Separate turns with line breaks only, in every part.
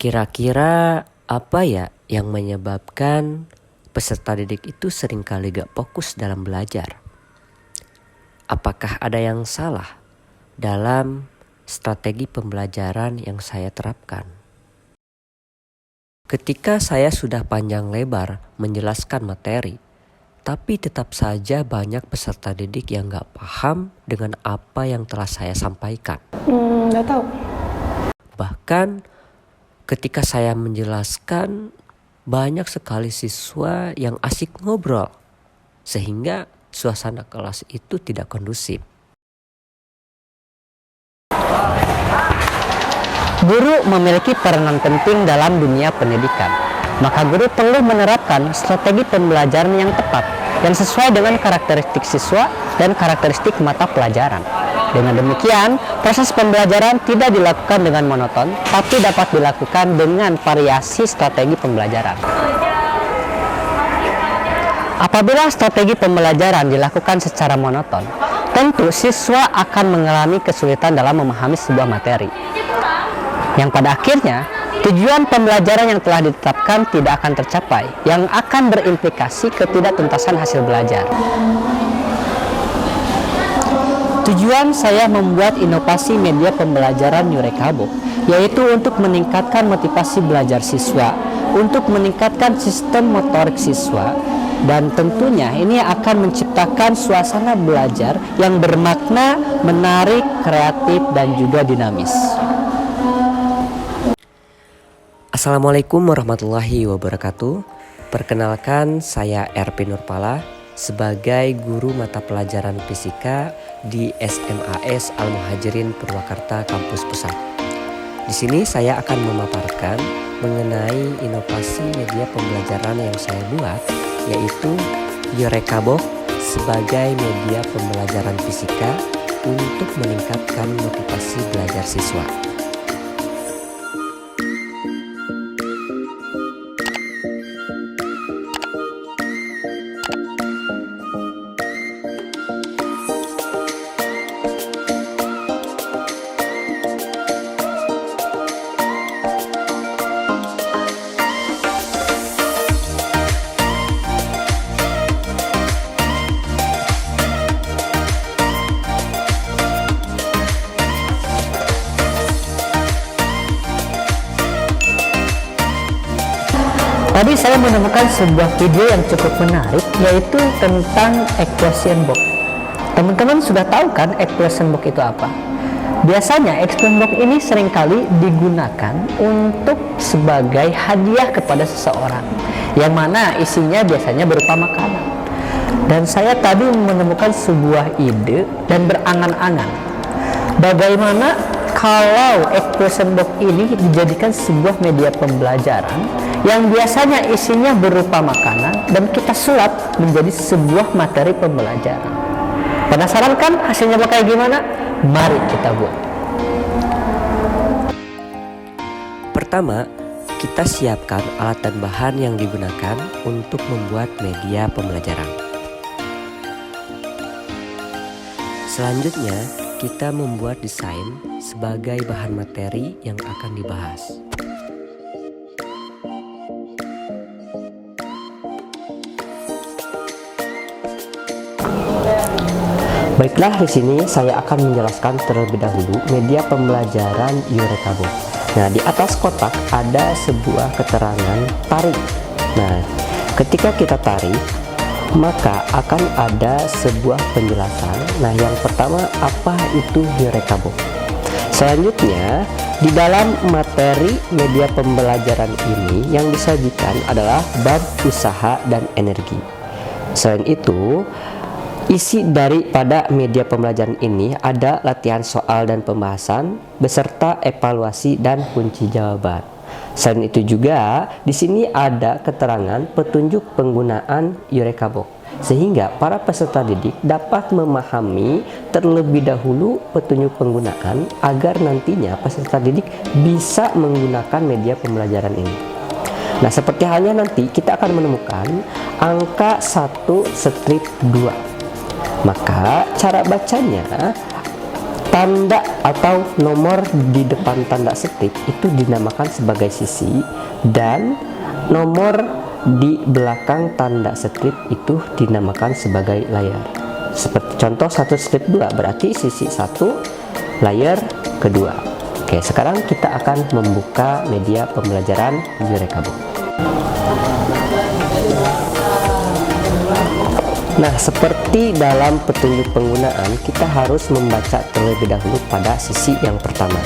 Kira-kira apa ya yang menyebabkan peserta didik itu seringkali gak fokus dalam belajar? Apakah ada yang salah dalam strategi pembelajaran yang saya terapkan? Ketika saya sudah panjang lebar menjelaskan materi, tapi tetap saja banyak peserta didik yang gak paham dengan apa yang telah saya sampaikan.
Gak tahu.
Bahkan ketika saya menjelaskan, banyak sekali siswa yang asik ngobrol, sehingga suasana kelas itu tidak kondusif.
Guru memiliki peranan penting dalam dunia pendidikan. Maka guru perlu menerapkan strategi pembelajaran yang tepat yang sesuai dengan karakteristik siswa dan karakteristik mata pelajaran. Dengan demikian, proses pembelajaran tidak dilakukan dengan monoton, tapi dapat dilakukan dengan variasi strategi pembelajaran. Apabila strategi pembelajaran dilakukan secara monoton, tentu siswa akan mengalami kesulitan dalam memahami sebuah materi, yang pada akhirnya tujuan pembelajaran yang telah ditetapkan tidak akan tercapai, yang akan berimplikasi ketidaktuntasan hasil belajar. Tujuan saya membuat inovasi media pembelajaran Yurekabo, yaitu untuk meningkatkan motivasi belajar siswa, untuk meningkatkan sistem motorik siswa, dan tentunya ini akan menciptakan suasana belajar yang bermakna, menarik, kreatif, dan juga dinamis.
Assalamualaikum warahmatullahi wabarakatuh. Perkenalkan, saya RP Nurpala sebagai guru mata pelajaran fisika di SMAS Al-Muhajirin Purwakarta Kampus Pusat. Di sini saya akan memaparkan mengenai inovasi media pembelajaran yang saya buat, yaitu Yurekabo sebagai media pembelajaran fisika untuk meningkatkan motivasi belajar siswa.
Tadi saya menemukan sebuah video yang cukup menarik, yaitu tentang expression box. Teman-teman sudah tahu kan expression box itu apa? Biasanya expression box ini seringkali digunakan untuk sebagai hadiah kepada seseorang, yang mana isinya biasanya berupa makanan. Dan saya tadi menemukan sebuah ide dan berangan-angan, bagaimana kalau expression box ini dijadikan sebuah media pembelajaran yang biasanya isinya berupa makanan dan kita sulap menjadi sebuah materi pembelajaran. Penasaran kan hasilnya bakal gimana? Mari kita buat.
Pertama, kita siapkan alat dan bahan yang digunakan untuk membuat media pembelajaran. Selanjutnya, kita membuat desain sebagai bahan materi yang akan dibahas. Baiklah, di sini saya akan menjelaskan terlebih dahulu media pembelajaran Yurekabo. Nah, di atas kotak ada sebuah keterangan tarik. Nah, ketika kita tarik, maka akan ada sebuah penjelasan. Nah, yang pertama, apa itu Yurekabo? Selanjutnya, di dalam materi media pembelajaran ini yang disajikan adalah bab usaha dan energi. Selain itu, isi daripada media pembelajaran ini ada latihan soal dan pembahasan beserta evaluasi dan kunci jawaban. Selain itu juga di sini ada keterangan petunjuk penggunaan Yurekabo, sehingga para peserta didik dapat memahami terlebih dahulu petunjuk penggunaan agar nantinya peserta didik bisa menggunakan media pembelajaran ini. Nah, seperti halnya nanti kita akan menemukan angka 1/2. Maka cara bacanya Tanda atau nomor di depan tanda strip itu dinamakan sebagai sisi, dan nomor di belakang tanda strip itu dinamakan sebagai layar. Seperti contoh 1 strip 2 berarti sisi 1, layar kedua. Oke, sekarang kita akan membuka media pembelajaran Eureka Book. Nah, seperti dalam petunjuk penggunaan, kita harus membaca terlebih dahulu pada sisi yang pertama.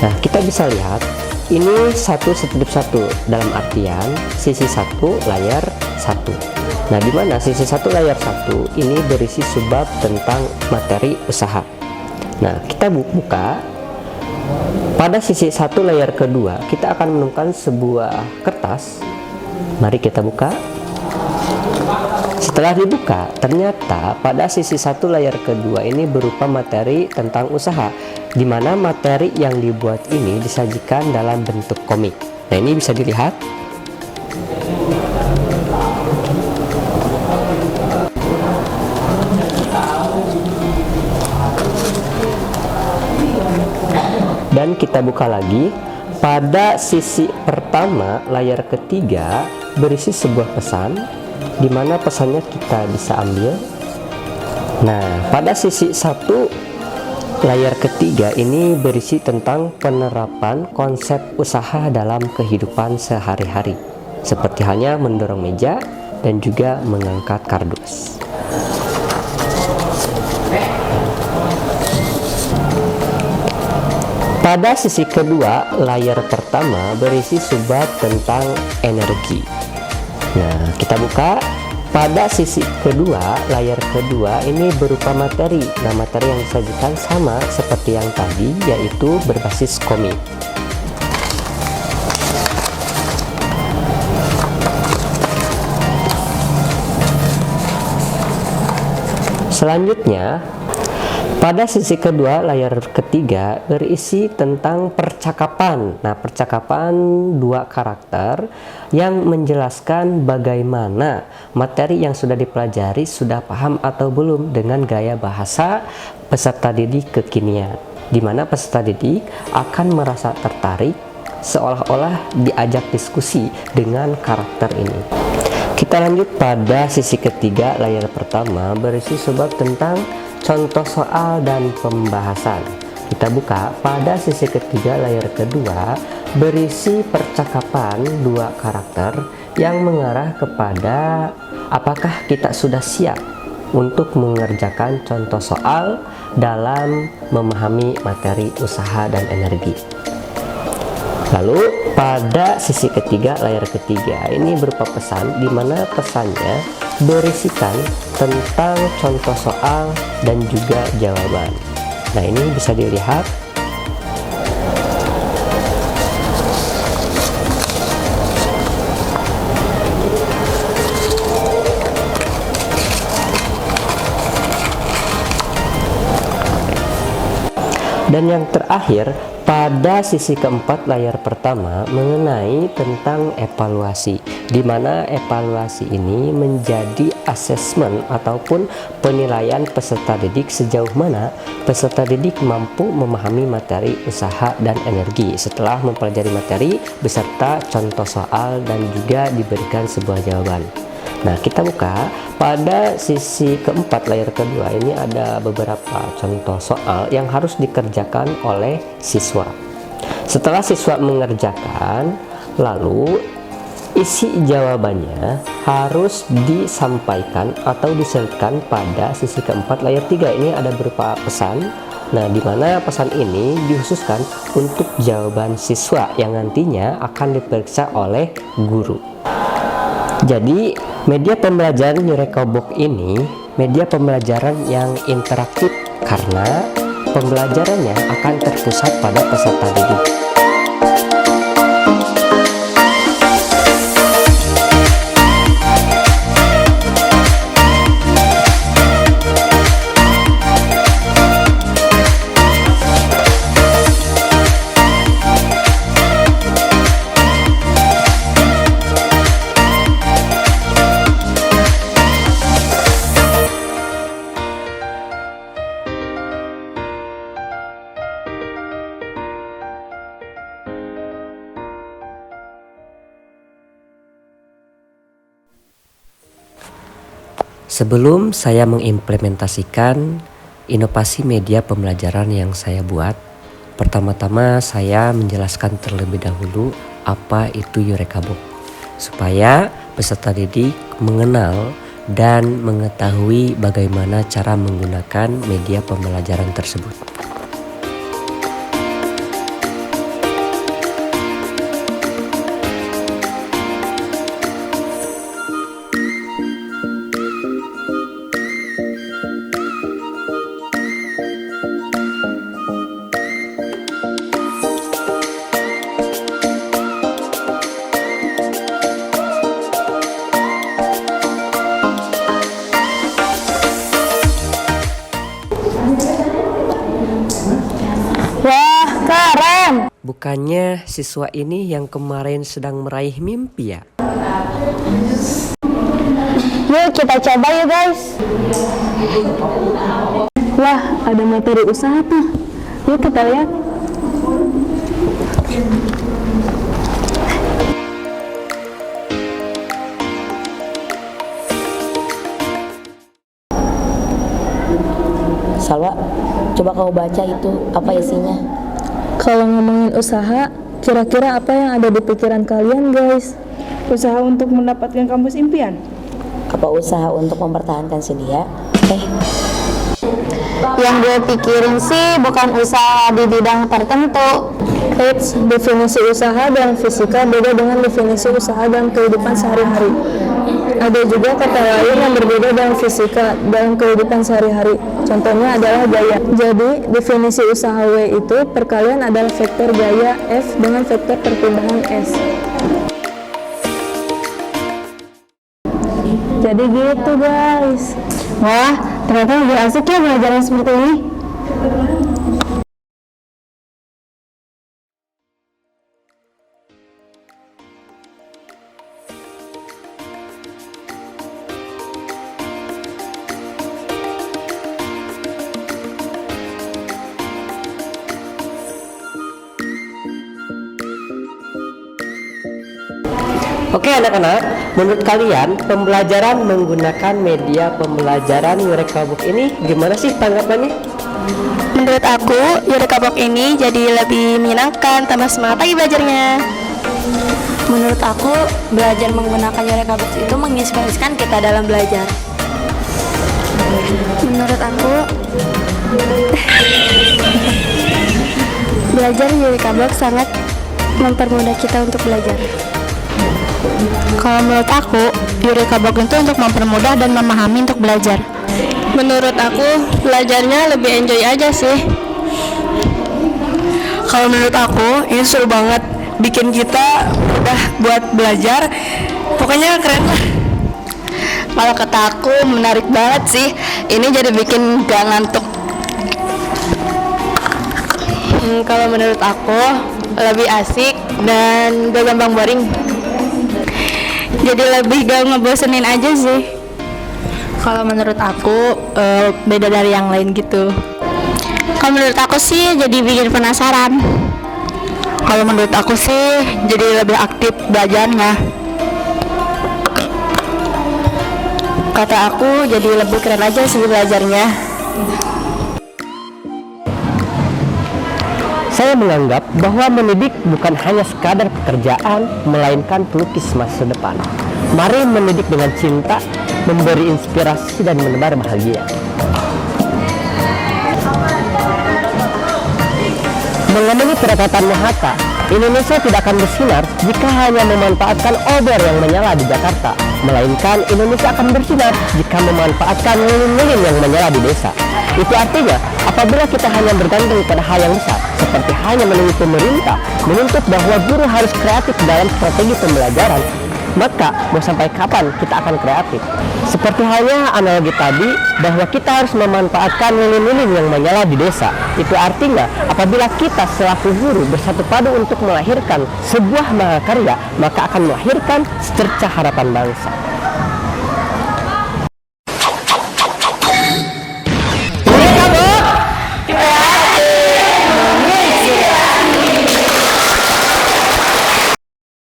Nah, kita bisa lihat ini 1 strip 1, dalam artian sisi 1 layar 1. Nah, di mana sisi 1 layar 1 ini berisi subbab tentang materi usaha. Nah, kita buka pada sisi 1 layar kedua, kita akan menemukan sebuah kertas. Mari kita buka. Setelah dibuka, ternyata pada sisi 1 layar kedua ini berupa materi tentang usaha, di mana materi yang dibuat ini disajikan dalam bentuk komik. Nah, ini bisa dilihat. Dan kita buka lagi. Pada sisi pertama layar ketiga berisi sebuah pesan, di mana pesannya kita bisa ambil. Nah, pada sisi 1 layar ketiga ini berisi tentang penerapan konsep usaha dalam kehidupan sehari-hari, seperti halnya mendorong meja dan juga mengangkat kardus. Pada sisi kedua layar pertama berisi subbab tentang energi. Nah, kita buka. Pada sisi kedua layar kedua ini berupa materi. Nah, materi yang disajikan sama seperti yang tadi, yaitu berbasis komik. Selanjutnya, pada sisi kedua layar ketiga berisi tentang percakapan. Nah, percakapan 2 karakter yang menjelaskan bagaimana materi yang sudah dipelajari sudah paham atau belum dengan gaya bahasa peserta didik kekinian, di mana peserta didik akan merasa tertarik seolah-olah diajak diskusi dengan karakter ini. Kita lanjut pada sisi ketiga layar pertama berisi subbab tentang contoh soal dan pembahasan. Kita buka. Pada sisi ketiga layar kedua berisi percakapan 2 karakter yang mengarah kepada apakah kita sudah siap untuk mengerjakan contoh soal dalam memahami materi usaha dan energi. Lalu pada sisi ketiga layar ketiga ini berupa pesan, di mana pesannya berisikan tentang contoh soal dan juga jawaban. Nah, ini bisa dilihat. Dan yang terakhir, pada sisi keempat layar pertama mengenai tentang evaluasi, di mana evaluasi ini menjadi asesmen ataupun penilaian peserta didik sejauh mana peserta didik mampu memahami materi usaha dan energi setelah mempelajari materi beserta contoh soal dan juga diberikan sebuah jawaban. Nah, kita buka. Pada sisi keempat layar kedua ini ada beberapa contoh soal yang harus dikerjakan oleh siswa. Setelah siswa mengerjakan, lalu isi jawabannya harus disampaikan atau diselipkan pada sisi keempat layar 3. Ini ada berupa pesan. Nah, di mana pesan ini dikhususkan untuk jawaban siswa yang nantinya akan diperiksa oleh guru. Jadi, media pembelajaran Eureka Book ini media pembelajaran yang interaktif karena pembelajarannya akan terpusat pada peserta didik. Sebelum saya mengimplementasikan inovasi media pembelajaran yang saya buat, pertama-tama saya menjelaskan terlebih dahulu apa itu Eureka Box, supaya peserta didik mengenal dan mengetahui bagaimana cara menggunakan media pembelajaran tersebut.
Wah, keren.
Bukannya siswa ini yang kemarin sedang meraih mimpi ya?
Yuk kita coba yuk guys. Wah, ada materi usaha tuh. Yuk kita lihat.
Salwa, coba kau baca itu apa isinya.
Kalau ngomongin usaha, kira-kira apa yang ada di pikiran kalian guys?
Usaha untuk mendapatkan kampus impian.
Apa usaha untuk mempertahankan si dia?
Yang gue pikirin sih bukan usaha di bidang tertentu. Eits, definisi usaha dalam fisika beda dengan definisi usaha dalam kehidupan sehari-hari. Ada juga kata lain yang berbeda dalam fisika dalam kehidupan sehari-hari. Contohnya adalah gaya. Jadi, definisi usaha W itu perkalian adalah vektor gaya F dengan vektor perpindahan S. Jadi gitu guys. Wah, ternyata lebih asik ya belajar seperti ini.
Oke anak-anak, menurut kalian pembelajaran menggunakan media pembelajaran Eureka Box ini gimana sih tanggapannya?
Menurut aku, Eureka Box ini jadi lebih menyenangkan, tambah semangat lagi belajarnya.
Menurut aku, belajar menggunakan Eureka Box itu menginspirasikan kita dalam belajar.
Menurut aku, belajar Eureka Box sangat mempermudah kita untuk belajar.
Kalau menurut aku, Eureka Box itu untuk mempermudah dan memahami untuk belajar.
Menurut aku, belajarnya lebih enjoy aja sih.
Kalau menurut aku, ini seru banget, bikin kita mudah buat belajar. Pokoknya keren lah. Kalau kata aku, menarik banget sih. Ini jadi bikin gak ngantuk.
Kalau menurut aku, lebih asik dan gak gampang boring. Jadi lebih gak ngebosenin aja sih.
Kalau menurut aku, beda dari yang lain gitu.
Kalau menurut aku sih jadi bikin penasaran.
Kalau menurut aku sih, jadi lebih aktif belajarnya.
Kata aku jadi lebih keren aja sih belajarnya.
Saya menganggap bahwa mendidik bukan hanya sekadar pekerjaan, melainkan pelukis masa depan. Mari mendidik dengan cinta, memberi inspirasi dan menebar bahagia. Mengenai perkataan Mahatta, Indonesia tidak akan bersinar jika hanya memanfaatkan obor yang menyala di Jakarta, melainkan Indonesia akan bersinar jika memanfaatkan lilin-lilin yang menyala di desa. Itu artinya, apabila kita hanya bergantung pada hal yang besar, seperti hanya menuntut pemerintah, menuntut bahwa guru harus kreatif dalam strategi pembelajaran, maka mau sampai kapan kita akan kreatif? Seperti halnya analogi tadi, bahwa kita harus memanfaatkan lilin-lilin yang menyala di desa. Itu artinya, apabila kita selaku guru bersatu padu untuk melahirkan sebuah mahakarya, maka akan melahirkan secercah harapan bangsa.